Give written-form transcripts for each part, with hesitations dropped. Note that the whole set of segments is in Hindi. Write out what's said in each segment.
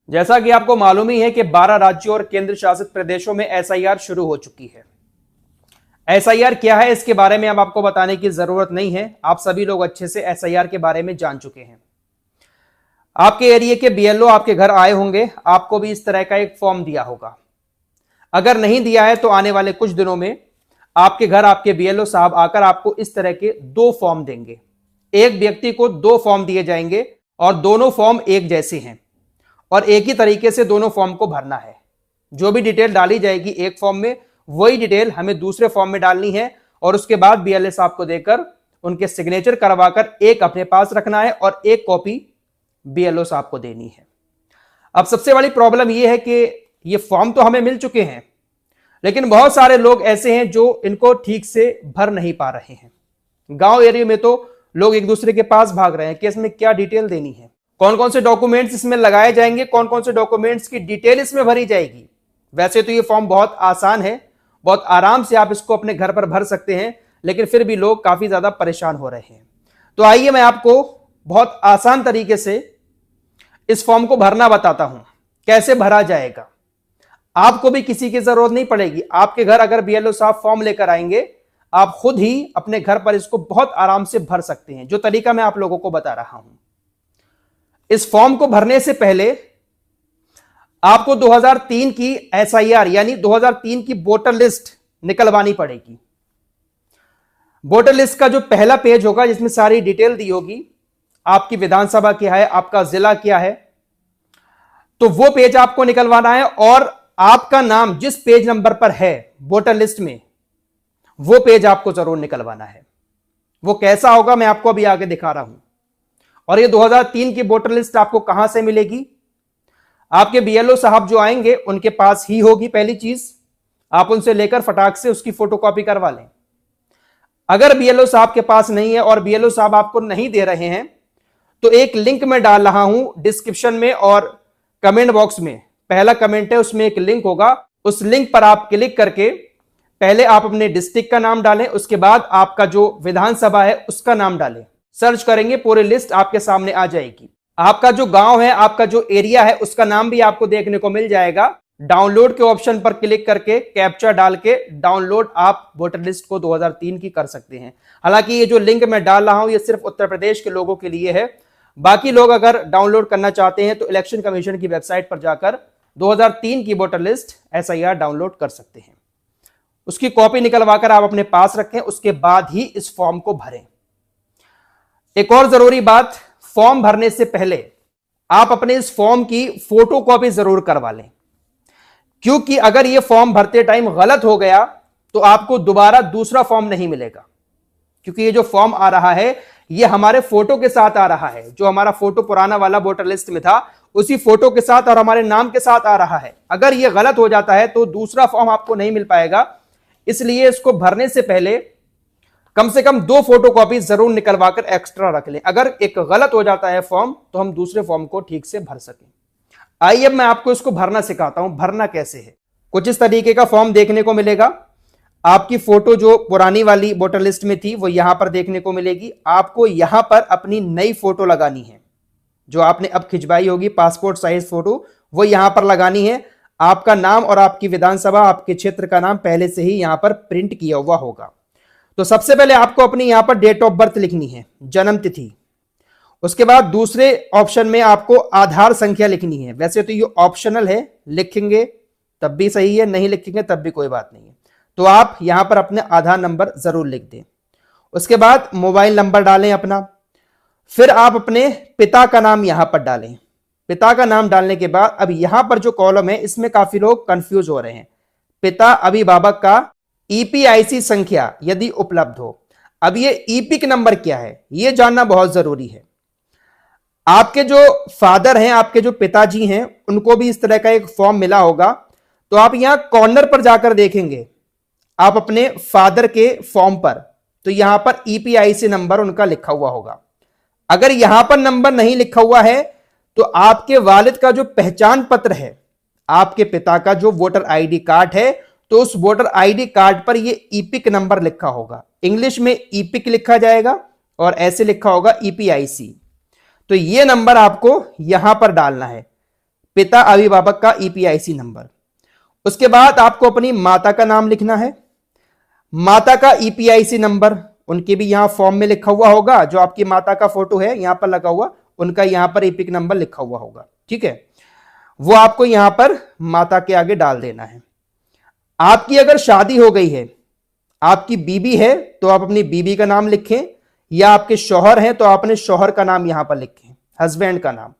जैसा कि आपको मालूम ही है कि 12 राज्यों और केंद्र शासित प्रदेशों में एसआईआर शुरू हो चुकी है। एसआईआर क्या है इसके बारे में अब आपको बताने की जरूरत नहीं है, आप सभी लोग अच्छे से एसआईआर के बारे में जान चुके हैं। आपके एरिया के बीएलओ आपके घर आए होंगे, आपको भी इस तरह का एक फॉर्म दिया होगा। अगर नहीं दिया है तो आने वाले कुछ दिनों में आपके घर आपके बीएलओ साहब आकर आपको इस तरह के 2 फॉर्म देंगे। एक व्यक्ति को 2 फॉर्म दिए जाएंगे और दोनों फॉर्म एक जैसे हैं और एक ही तरीके से दोनों फॉर्म को भरना है। जो भी डिटेल डाली जाएगी एक फॉर्म में, वही डिटेल हमें दूसरे फॉर्म में डालनी है और उसके बाद बीएलओ साहब को देकर उनके सिग्नेचर करवाकर एक अपने पास रखना है और एक कॉपी बीएलओ साहब को देनी है। अब सबसे बड़ी प्रॉब्लम यह है कि ये फॉर्म तो हमें मिल चुके हैं, लेकिन बहुत सारे लोग ऐसे हैं जो इनको ठीक से भर नहीं पा रहे हैं। गांव एरिया में तो लोग एक दूसरे के पास भाग रहे हैं कि इसमें क्या डिटेल देनी है, कौन कौन से डॉक्यूमेंट्स इसमें लगाए जाएंगे, कौन कौन से डॉक्यूमेंट्स की डिटेल इसमें भरी जाएगी। वैसे तो ये फॉर्म बहुत आसान है, बहुत आराम से आप इसको अपने घर पर भर सकते हैं, लेकिन फिर भी लोग काफी ज्यादा परेशान हो रहे हैं। तो आइए मैं आपको बहुत आसान तरीके से इस फॉर्म को भरना बताता हूं, कैसे भरा जाएगा। आपको भी किसी की जरूरत नहीं पड़ेगी। आपके घर अगर बीएलओ साहब फॉर्म लेकर आएंगे, आप खुद ही अपने घर पर इसको बहुत आराम से भर सकते हैं, जो तरीका मैं आप लोगों को बता रहा हूं। इस फॉर्म को भरने से पहले आपको 2003 की एसआईआर यानी 2003 की वोटर लिस्ट निकलवानी पड़ेगी। वोटर लिस्ट का जो पहला पेज होगा जिसमें सारी डिटेल दी होगी, आपकी विधानसभा क्या है, आपका जिला क्या है, तो वो पेज आपको निकलवाना है और आपका नाम जिस पेज नंबर पर है वोटर लिस्ट में, वो पेज आपको जरूर निकलवाना है। वो कैसा होगा मैं आपको अभी आगे दिखा रहा हूं। और ये 2003 की वोटर लिस्ट आपको कहां से मिलेगी? आपके बीएलओ साहब जो आएंगे उनके पास ही होगी। पहली चीज, आप उनसे लेकर फटाक से उसकी फोटोकॉपी करवा लें। अगर बीएलओ साहब के पास नहीं है और बीएलओ साहब आपको नहीं दे रहे हैं, तो एक लिंक मैं डाल रहा हूं डिस्क्रिप्शन में और कमेंट बॉक्स में। पहला कमेंट है, उसमें एक लिंक होगा, उस लिंक पर आप क्लिक करके पहले आप अपने डिस्ट्रिक्ट का नाम डालें, उसके बाद आपका जो विधानसभा है उसका नाम डालें। सर्च करेंगे, पूरी लिस्ट आपके सामने आ जाएगी। आपका जो गांव है, आपका जो एरिया है, उसका नाम भी आपको देखने को मिल जाएगा। डाउनलोड के ऑप्शन पर क्लिक करके कैप्चा डाल के डाउनलोड आप वोटर लिस्ट को 2003 की कर सकते हैं। हालांकि ये जो लिंक मैं डाल रहा हूं ये सिर्फ उत्तर प्रदेश के लोगों के लिए है। बाकी लोग अगर डाउनलोड करना चाहते हैं तो इलेक्शन कमीशन की वेबसाइट पर जाकर 2003 की वोटर लिस्ट एसआईआर डाउनलोड कर सकते हैं। उसकी कॉपी निकलवाकर आप अपने पास रखें, उसके बाद ही इस फॉर्म को भरें। एक और जरूरी बात, फॉर्म भरने से पहले आप अपने इस फॉर्म की फोटोकॉपी जरूर करवा लें, क्योंकि अगर यह फॉर्म भरते टाइम गलत हो गया तो आपको दोबारा दूसरा फॉर्म नहीं मिलेगा। क्योंकि ये जो फॉर्म आ रहा है ये हमारे फोटो के साथ आ रहा है, जो हमारा फोटो पुराना वाला वोटर लिस्ट में था उसी फोटो के साथ और हमारे नाम के साथ आ रहा है। अगर यह गलत हो जाता है तो दूसरा फॉर्म आपको नहीं मिल पाएगा। इसलिए इसको भरने से पहले कम से कम 2 फोटोकॉपी जरूर निकलवाकर एक्स्ट्रा रख लें। अगर एक गलत हो जाता है फॉर्म तो हम दूसरे फॉर्म को ठीक से भर सकें। आइए अब मैं आपको इसको भरना सिखाता हूं। भरना कैसे है, कुछ इस तरीके का फॉर्म देखने को मिलेगा। आपकी फोटो जो पुरानी वाली वोटर लिस्ट में थी वो यहां पर देखने को मिलेगी। आपको यहां पर अपनी नई फोटो लगानी है, जो आपने अब खिंचवाई होगी पासपोर्ट साइज फोटो, वो यहां पर लगानी है। आपका नाम और आपकी विधानसभा, आपके क्षेत्र का नाम पहले से ही यहां पर प्रिंट किया हुआ होगा। तो सबसे पहले आपको अपनी यहां पर डेट ऑफ बर्थ लिखनी है, जन्म तिथि। उसके बाद दूसरे ऑप्शन में आपको आधार संख्या लिखनी है। वैसे तो ये ऑप्शनल है, लिखेंगे तब भी सही है, नहीं लिखेंगे तब भी कोई बात नहीं है। तो आप यहां पर अपने आधार नंबर जरूर लिख दें। उसके बाद मोबाइल नंबर डालें अपना। फिर आप अपने पिता का नाम यहां पर डालें। पिता का नाम डालने के बाद अब यहां पर जो कॉलम है इसमें काफी लोग कंफ्यूज हो रहे हैं। पिता अभिभावक का ईपीआईसी संख्या यदि उपलब्ध हो। अब ये ईपिक नंबर क्या है ये जानना बहुत जरूरी है। आपके जो फादर हैं, आपके जो पिताजी हैं, उनको भी इस तरह का एक फॉर्म मिला होगा। तो आप यहां कॉर्नर पर जाकर देखेंगे आप अपने फादर के फॉर्म पर, तो यहां पर ईपीआईसी नंबर उनका लिखा हुआ होगा। अगर यहां पर नंबर नहीं लिखा हुआ है तो आपके वालिद का जो पहचान पत्र है, आपके पिता का जो वोटर आईडी कार्ड है, तो उस वोटर आईडी कार्ड पर ये ईपिक नंबर लिखा होगा। इंग्लिश में ईपिक लिखा जाएगा और ऐसे लिखा होगा ईपीआईसी। तो ये नंबर आपको यहां पर डालना है। पिता अभिभावक का ईपीआईसी नंबर। उसके बाद आपको अपनी माता का नाम लिखना है, माता का ईपीआईसी नंबर, उनके भी यहां फॉर्म में लिखा हुआ होगा, जो आपकी माता का फोटो है यहां पर लगा हुआ, उनका यहां पर ईपिक नंबर लिखा हुआ होगा, ठीक है, वो आपको यहां पर माता के आगे डाल देना है। आपकी अगर शादी हो गई है, आपकी बीबी है, तो आप अपनी बीबी का नाम लिखें, या आपके शौहर हैं तो आप अपने शौहर का नाम यहां पर लिखें, हस्बैंड का नाम,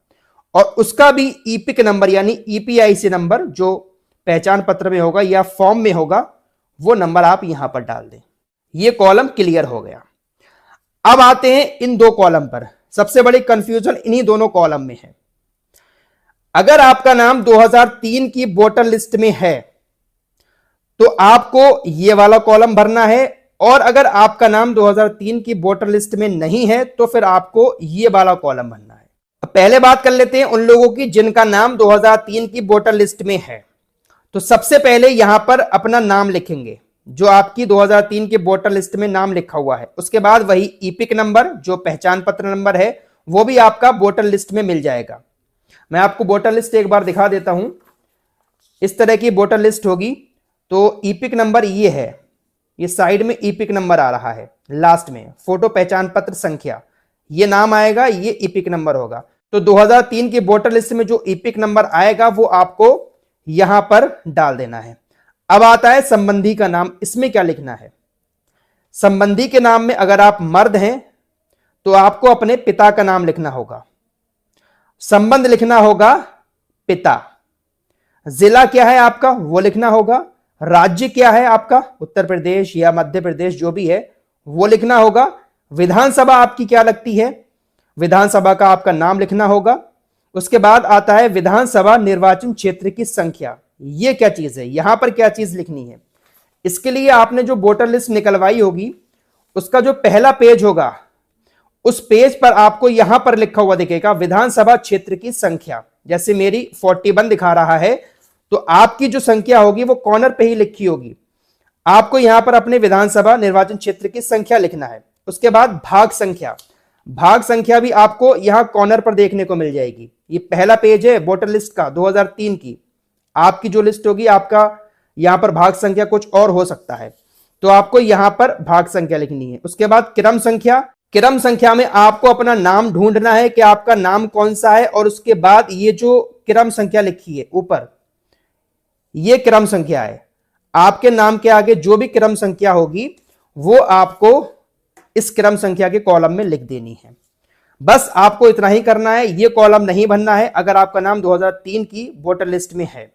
और उसका भी ईपिक नंबर यानी ईपीआईसी नंबर जो पहचान पत्र में होगा या फॉर्म में होगा, वो नंबर आप यहां पर डाल दें। ये कॉलम क्लियर हो गया। अब आते हैं इन दो कॉलम पर। सबसे बड़ी कंफ्यूजन इन्हीं दोनों कॉलम में है। अगर आपका नाम 2003 की वोटर लिस्ट में है तो आपको यह वाला कॉलम भरना है, और अगर आपका नाम 2003 की वोटर लिस्ट में नहीं है तो फिर आपको यह वाला कॉलम भरना है। अब पहले बात कर लेते हैं उन लोगों की जिनका नाम 2003 की वोटर लिस्ट में है। तो सबसे पहले यहां पर अपना नाम लिखेंगे, जो आपकी 2003 के वोटर लिस्ट में नाम लिखा हुआ है। उसके बाद वही ईपिक नंबर जो पहचान पत्र नंबर है वो भी आपका वोटर लिस्ट में मिल जाएगा। मैं आपको वोटर लिस्ट एक बार दिखा देता हूं। इस तरह की वोटर लिस्ट होगी, तो ईपिक नंबर ये है, ये साइड में ईपिक नंबर आ रहा है, लास्ट में फोटो पहचान पत्र संख्या, ये नाम आएगा, ये ईपिक नंबर होगा। तो 2003 की वोटर लिस्ट में जो ईपिक नंबर आएगा वो आपको यहां पर डाल देना है। अब आता है संबंधी का नाम। इसमें क्या लिखना है? संबंधी के नाम में अगर आप मर्द हैं तो आपको अपने पिता का नाम लिखना होगा, संबंध लिखना होगा पिता, जिला क्या है आपका वो लिखना होगा, राज्य क्या है आपका उत्तर प्रदेश या मध्य प्रदेश जो भी है वो लिखना होगा, विधानसभा आपकी क्या लगती है विधानसभा का आपका नाम लिखना होगा। उसके बाद आता है विधानसभा निर्वाचन क्षेत्र की संख्या। ये क्या चीज है, यहां पर क्या चीज लिखनी है? इसके लिए आपने जो वोटर लिस्ट निकलवाई होगी उसका जो पहला पेज होगा उस पेज पर आपको यहां पर लिखा हुआ दिखेगा विधानसभा क्षेत्र की संख्या। जैसे मेरी 41 दिखा रहा है तो आपकी जो संख्या होगी वो कॉर्नर पे ही लिखी होगी। आपको यहां पर अपने विधानसभा निर्वाचन क्षेत्र की संख्या लिखना है। उसके बाद भाग संख्या, भाग संख्या भी आपको यहां कॉर्नर पर देखने को मिल जाएगी। ये पहला पेज है वोटर लिस्ट का 2003 की। आपकी जो लिस्ट होगी आपका यहां पर भाग संख्या कुछ और हो सकता है, तो आपको यहां पर भाग संख्या लिखनी है। उसके बाद क्रम संख्या, क्रम संख्या में आपको अपना नाम ढूंढना है कि आपका नाम कौन सा है, और उसके बाद ये जो क्रम संख्या लिखी है ऊपर, ये क्रम संख्या है। आपके नाम के आगे जो भी क्रम संख्या होगी वो आपको इस क्रम संख्या के कॉलम में लिख देनी है। बस आपको इतना ही करना है, ये कॉलम नहीं भरना है अगर आपका नाम 2003 की वोटर लिस्ट में है।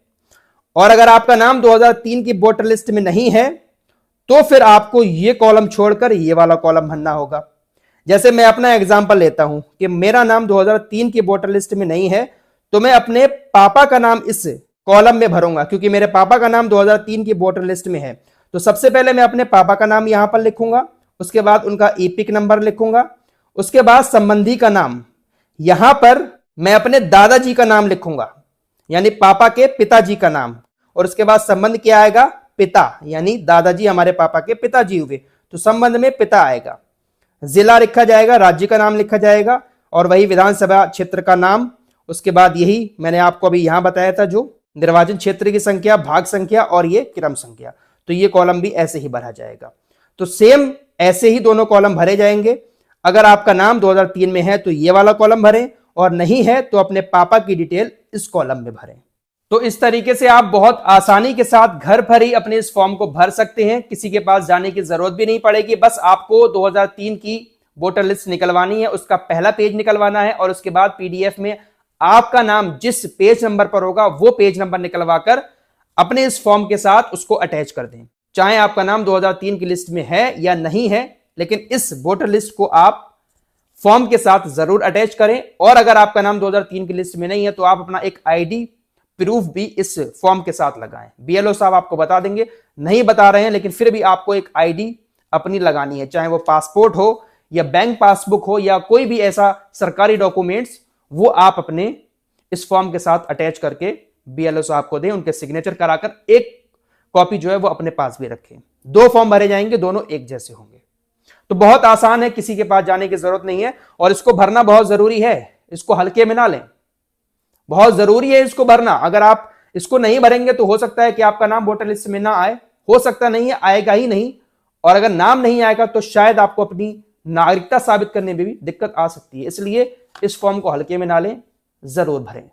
और अगर आपका नाम 2003 की वोटर लिस्ट में नहीं है तो फिर आपको ये कॉलम छोड़कर ये वाला कॉलम भरना होगा। जैसे मैं अपना एग्जांपल लेता हूं कि मेरा नाम 2003 की वोटर लिस्ट में नहीं है, तो मैं अपने पापा का नाम इस कॉलम में भरूंगा, क्योंकि मेरे पापा का नाम 2003 की वोटर लिस्ट में है। तो सबसे पहले मैं अपने पापा का नाम यहां पर लिखूंगा, उसके बाद उनका ईपिक नंबर लिखूंगा, उसके बाद संबंधी का नाम, यहां पर मैं अपने दादाजी का नाम लिखूंगा यानी पापा के पिताजी का नाम, और उसके बाद संबंध क्या आएगा पिता, यानी दादाजी हमारे पापा के पिताजी हुए, तो संबंध में पिता आएगा। जिला लिखा जाएगा, राज्य का नाम लिखा जाएगा, और वही विधानसभा क्षेत्र का नाम। उसके बाद यही मैंने आपको अभी यहां बताया था जो निर्वाचन क्षेत्र की संख्या, भाग संख्या और ये क्रम संख्या। तो ये कॉलम भी ऐसे ही भरा जाएगा। तो सेम ऐसे ही दोनों कॉलम भरे जाएंगे। अगर आपका नाम 2003 में है तो ये वाला कॉलम भरें, और नहीं है तो अपने पापा की डिटेल इस कॉलम में भरें। तो इस तरीके से आप बहुत आसानी के साथ घर पर ही अपने इस फॉर्म को भर सकते हैं। किसी के पास जाने की जरूरत भी नहीं पड़ेगी। बस आपको 2003 की वोटर लिस्ट निकलवानी है, उसका पहला पेज निकलवाना है, और उसके बाद पीडीएफ में आपका नाम जिस पेज नंबर पर होगा वो पेज नंबर निकलवाकर अपने इस फॉर्म के साथ उसको अटैच कर दें। चाहे आपका नाम 2003 की लिस्ट में है या नहीं है, लेकिन इस वोटर लिस्ट को आप फॉर्म के साथ जरूर अटैच करें। और अगर आपका नाम 2003 की लिस्ट में नहीं है तो आप अपना एक आईडी प्रूफ भी इस फॉर्म के साथ लगाएं। बीएलओ साहब आपको बता देंगे, नहीं बता रहे हैं लेकिन फिर भी आपको एक आईडी अपनी लगानी है, चाहे वो पासपोर्ट हो या बैंक पासबुक हो या कोई भी ऐसा सरकारी डॉक्यूमेंट्स, वो आप अपने इस फॉर्म के साथ अटैच करके बीएलओ साहब को दें, उनके सिग्नेचर कराकर एक कॉपी जो है वो अपने पास भी रखें। 2 फॉर्म भरे जाएंगे, दोनों एक जैसे होंगे। तो बहुत आसान है, किसी के पास जाने की जरूरत नहीं है, और इसको भरना बहुत जरूरी है, इसको हल्के में ना लें, बहुत जरूरी है इसको भरना। अगर आप इसको नहीं भरेंगे तो हो सकता है कि आपका नाम वोटर लिस्ट में ना आए, हो सकता नहीं है आएगा ही नहीं, और अगर नाम नहीं आएगा तो शायद आपको अपनी नागरिकता साबित करने में भी दिक्कत आ सकती है। इसलिए इस फॉर्म को हल्के में ना लें, जरूर भरें।